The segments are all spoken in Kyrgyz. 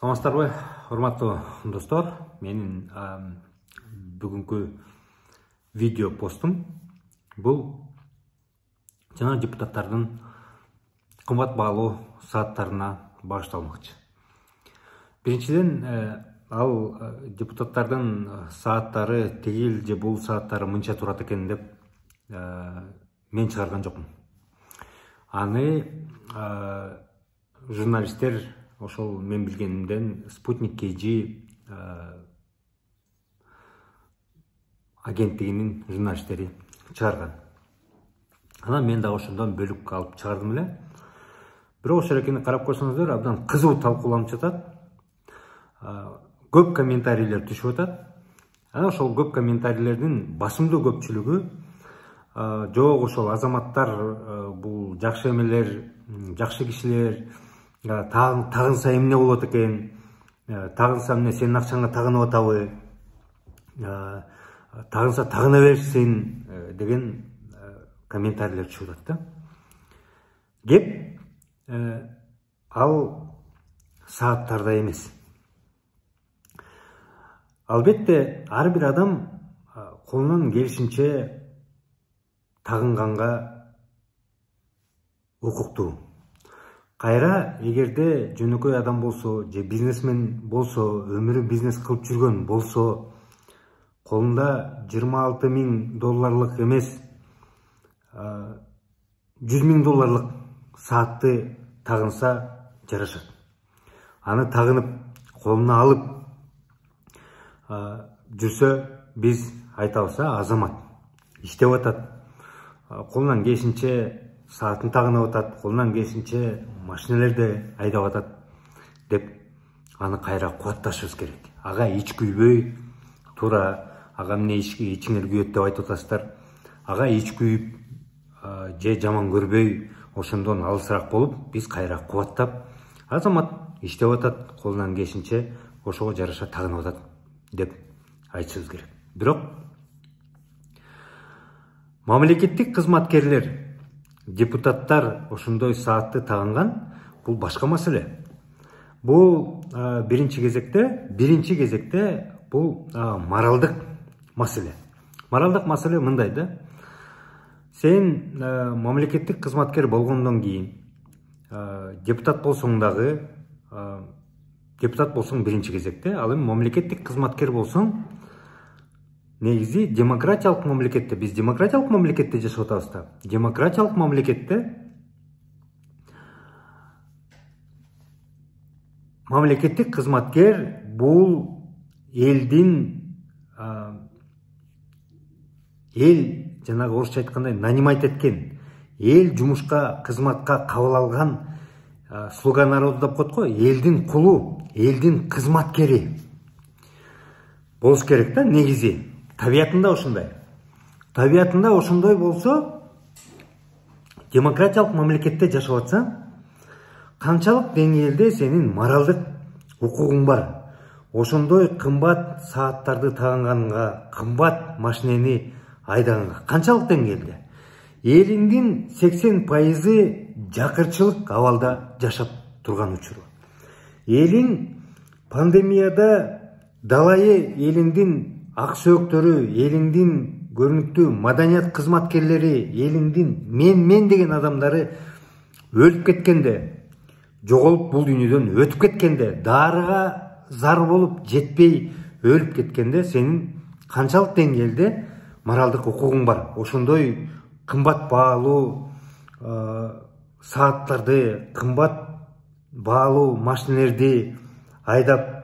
Саламатсыздарбы, урматтуу достор. Менин бүгүнкү видео постум бул жана депутаттардын кымбат баалуу сааттарына багышталмакчы. Биринчиден, ал депутаттардын сааттары тигил же бул сааттары мынча турат экен деп мен чыгарган жокмун. Аны журналисттер ошол мен билгенимден Спутник KG агенттигинин журналисттери чыгарган. Анан мен дагы ошондон бөлүк алып чыгардым эле. Бирок ошол экени карап койсоңуздар, абдан кызуу талкууланып жатат. Көп комментарийлер түшүп атат. Анан ошол көп комментарийлердин басымдуу көпчүлүгү жок, ошол азаматтар бул жакшы эмелер, жакшы кишилер, тагынса эмне болот экен, тагынса эмне сенин акчаңа тагынып атабы, тагынса тагына берсин деген комментарийлер түшүп атат да. Кеп ал сааттарда эмес. Албетте, ар бир адам колунан келишинче тагынганга укуктуу. Кайра эгерде жөнөкөй адам болсо, же бизнесмен болсо, өмүрү бизнес кылып жүргөн болсо, колунда $26,000 эмес, $100,000 саатты тагынса жарашат. Аны тагынып, колуна алып жүрсө, биз айтабыз, азамат иштеп атат, колунан келишинче саатын тагынып атат, колунан келишинче машинелерди айдап атат деп аны кайра кубатташыбыз керек. Ага ич күйбөй, туура ага эмне ичиңер күйөт деп айтып атасыздар. Ага ич күйүп же жаман көрбөй, ошондон алысыраак болуп, биз кайра кубаттап, азамат иштеп атат, колунан келишинче ошого жараша тагынып атат деп айтышыбыз керек. Бирок мамлекеттик кызматкерлер, депутаттар ошондой саатты тагынган, бул башка маселе. Бул биринчи кезекте бул моралдык маселе. Моралдык маселе мындай да. Сен мамлекеттик кызматкер болгондон кийин, депутат болсоң дагы, депутат болсоң биринчи кезекте, ал эми мамлекеттик кызматкер болсоң, негизи демократиялык мамлекетте, биз демократиялык мамлекетте жашап атабыз да. Демократиялык мамлекетте мамлекеттик кызматкер бул жанагы орусча айткандай нанимать эткен, эл жумушка, кызматка кабыл алган слуга народу деп коет го, элдин кулу, элдин кызматкери болуш керек да, негизи. Табиятында ошондой. Табиятында ошондой болсо, демократиялык мамлекетте жашап атсаң, канчалык деңгээлде сенин моралдык укугуң бар. Ошондой кымбат сааттарды тагынганга, кымбат машинени айдаганга, канчалык деңгээлде? Элиңдин 80% жакырчылык абалда жашап турган учуру. Элиң пандемияда далайы элиңдин ак сөөктөрү, элиңдин көрүнүктүү маданият кызматкерлери, элиңдин мен деген адамдары өлүп кеткенде, жоголуп бул дүйнөдөн өтүп кеткенде, дарыга зар болуп жетпей өлүп кеткенде, сенин канчалык деңгээлде моралдык укугуң бар? Ошондой кымбат баалуу сааттарды, кымбат баалуу машинелерди айдап,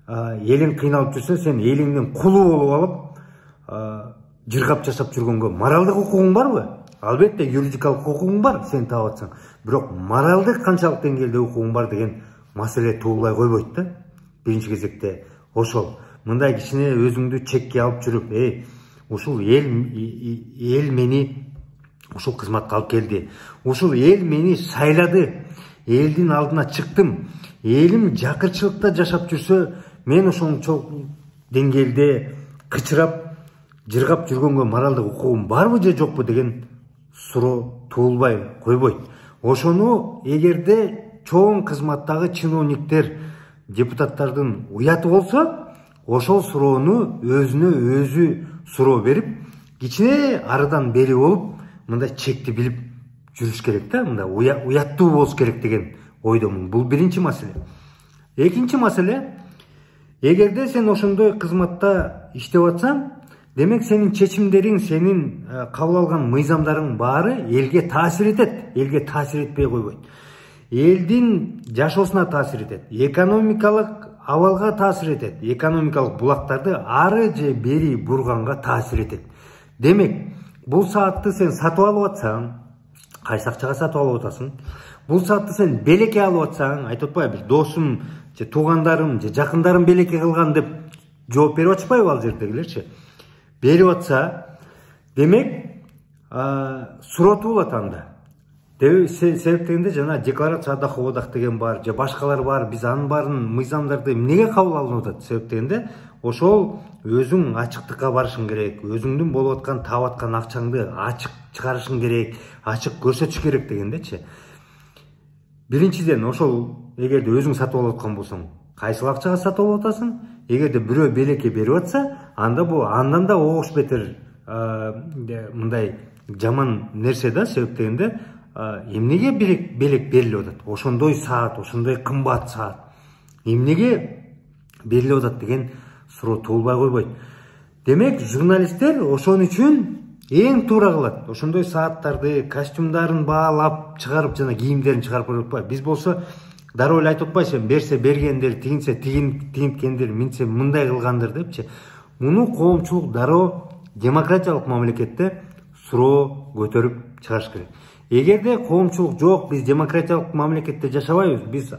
элиң кыйналып жүрсө, сен элиңдин кулу болуп алып, жыргап жашап жүргөнгө моралдык укугуң барбы? Албетте, юридикалык укугуң бар, сен таап атсаң. Бирок моралдык канчалык деңгээлде укугуң бар деген маселе туулбай койбойт да. Биринчи кезекте ошол. Мындай кичине өзүңдү чекке алып жүрүп, ушул эл мени ушул кызматка алып келди. Ушул эл мени шайлады. Элдин алдына чыктым. Элим жакырчылыкта жашап жүрсө, мен ошончол деңгээлде кычырап, жыргап жүргөнгө моралдык укугум барбы же жокпу деген суроо туулбай койбойт. Ошону эгерде чоң кызматтагы чиновниктер депутаттардын уяты болсо, ошол суроону өзүнө өзү суроо берип, кичине арыдан бери болуп, мындай чекти билип жүрүш керек да, мындай уяттуу болуш керек деген ойдомун. Бул биринчи маселе. Экинчи маселе, эгерде сен ошондой кызматта иштеп атсаң, демек сенин чечимдериң, сенин кабыл алган мыйзамдарың баары элге таасир этет. Элге таасир этпей койбойт. Элдин жашоосуна таасир этет. Экономикалык абалга таасир этет. Экономикалык булактарды ары же бери бурганга таасир этет. Демек, бул саатты сен сатып алып атсаң, кайсы акчага сатып алып атасың? Бул саатты сен белекке алып атсаң, айтып атпайбы, бир досум же туугандарым же жакындарым белекке кылган деп жооп берип атышпайбы ал жердегилерчи? Берип атса, демек суротуу болот анда. Себеп дегенде жана декларация доходах деген бар, же башкалар бар, биз анын баарын мыйзамдарды эмнеге кабыл алынып атат? Себеп дегенде ошол өзүң ачыктыкка барышың керек, өзүңдүн болуп аткан таап аткан акчаңды ачык чыгарышың керек, ачык көрсөтүш керек дегендечи. Биринчиден, ошол эгерде өзүң сатып алып аткан болсоң, кайсыл акчага сатып алып атасың? Эгерде бирөө белекке берип атса, анда бул андан да огуш бетер мындай жаман нерсе да. Себеп дегенде эмнеге белек берилип атат? Ошондой саат, ошондой кымбат саат эмнеге берилип атат деген суроо туулбай койбойт. Демек, журналисттер ошон үчүн эң туура кылат. Ошондой сааттарды, костюмдарын баалап чыгарып, жана кийимдерин чыгарып коюп атпайбы. Биз болсо дароо эле айтып атпайбы, берсе бергендер, тигинсе тигинткендер, минсе мындай кылгандыр депчи. Муну коомчулук дароо демократиялык мамлекетте суроо көтөрүп чыгарыш керек. Эгерде коомчулук жок, биз демократиялык мамлекетте жашабайбыз, биз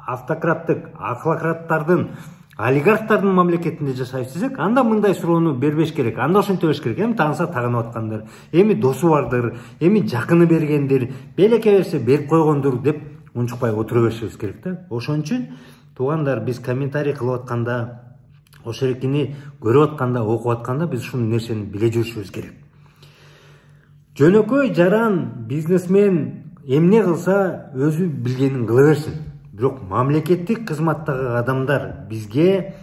автократтык, аклократтардын, олигархтардын мамлекетинде жашайбыз десек, анда мындай суроону бербеш керек. Анда ошентип бериш керек. Эми тааныса тагынып аткандар, эми досу бардыр, эми жакыны бергендер, белекке берсе берип койгондур деп унчукпай отура беришибиз керек да. Ошон үчүн туугандар, биз комментарий кылып атканда, ошол экини көрүп атканда, окуп атканда биз ушул нерсени биле жүрүшүбүз керек. Жөнөкөй жаран бизнесмен эмне кылса өзү билгенин кыла берсин. Бирок мамлекеттик кызматтагы адамдар бизге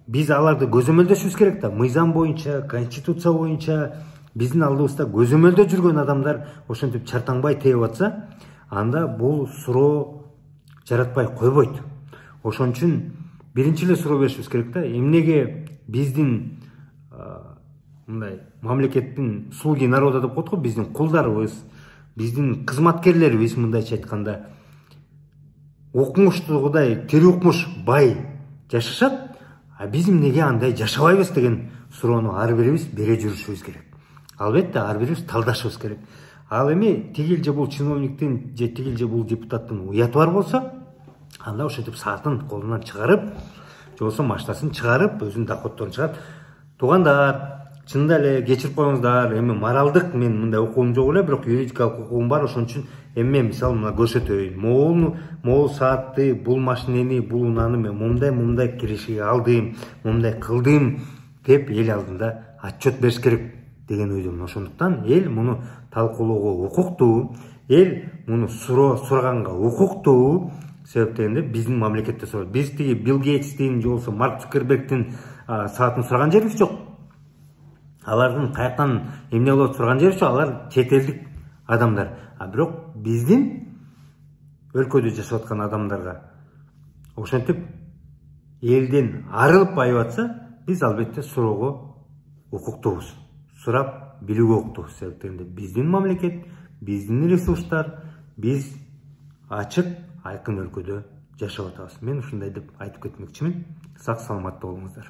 биз аларды көзөмөлдөшүбүз керек да. Мыйзам боюнча, конституция боюнча биздин алдыбызда көзөмөлдө жүргөн адамдар ошентип чартаңбай тээп атса, анда бул суроо жаратпай койбойт. Ошон үчүн биринчи эле суроо беришибиз керек да. Эмнеге биздин мындай мамлекеттин слуги народа деп коет го, биздин кулдарыбыз, биздин кызматкерлерибиз, мындайча айтканда, окумуштуудай, тирүүкмуш бай жашашат, а биз эмнеге андай жашабайбыз деген суроону ар бирибиз бере жүрүшүбүз керек. Албетте, ар бирибиз талдашыбыз керек. Ал эми тигил же бул чиновниктин же тигил же бул депутаттын уяты бар болсо, анда ошентип саатын колунан чыгарып, же болбосо машинасын чыгарып, өзүнүн доходдорун чыгарып, туугандар, чынында эле кечирип коюңуздар, эми моралдык мен мындай укугум жок эле, бирок юридикалык укугум бар, ошон үчүн эми мен мисалы мына көрсөтөйүн. Могул саатты, бул машинени, бул унааны мен мындай киришиге алдым, мындай кылдым деп эл алдында отчет бериш керек деген ойдомун. Ошондуктан эл муну талкуулоого укуктуу, эл муну сураганга укуктуу. Себеп дегенде биздин мамлекетте сурайт. Биз тиги Билл Гейтстин же болбосо Марк Цукербергтин саатын сураган жерибиз жок. Алардын каяктан эмне болот сураган жерибиз жок. Алар чет элдик адамдар. А бирок биздин өлкөдө жашап аткан адамдарга ошентип элден арылып байып атса, биз албетте суроого укуктуубуз. Сурап билүүгө укуктуубуз. Себеп дегенде биздин мамлекет, биздин ресурстар, биз ачык, айкын өлкөдө жашап атабыз. Мен ушундай деп айтып кетмекчимин. Сак саламатта болуңуздар.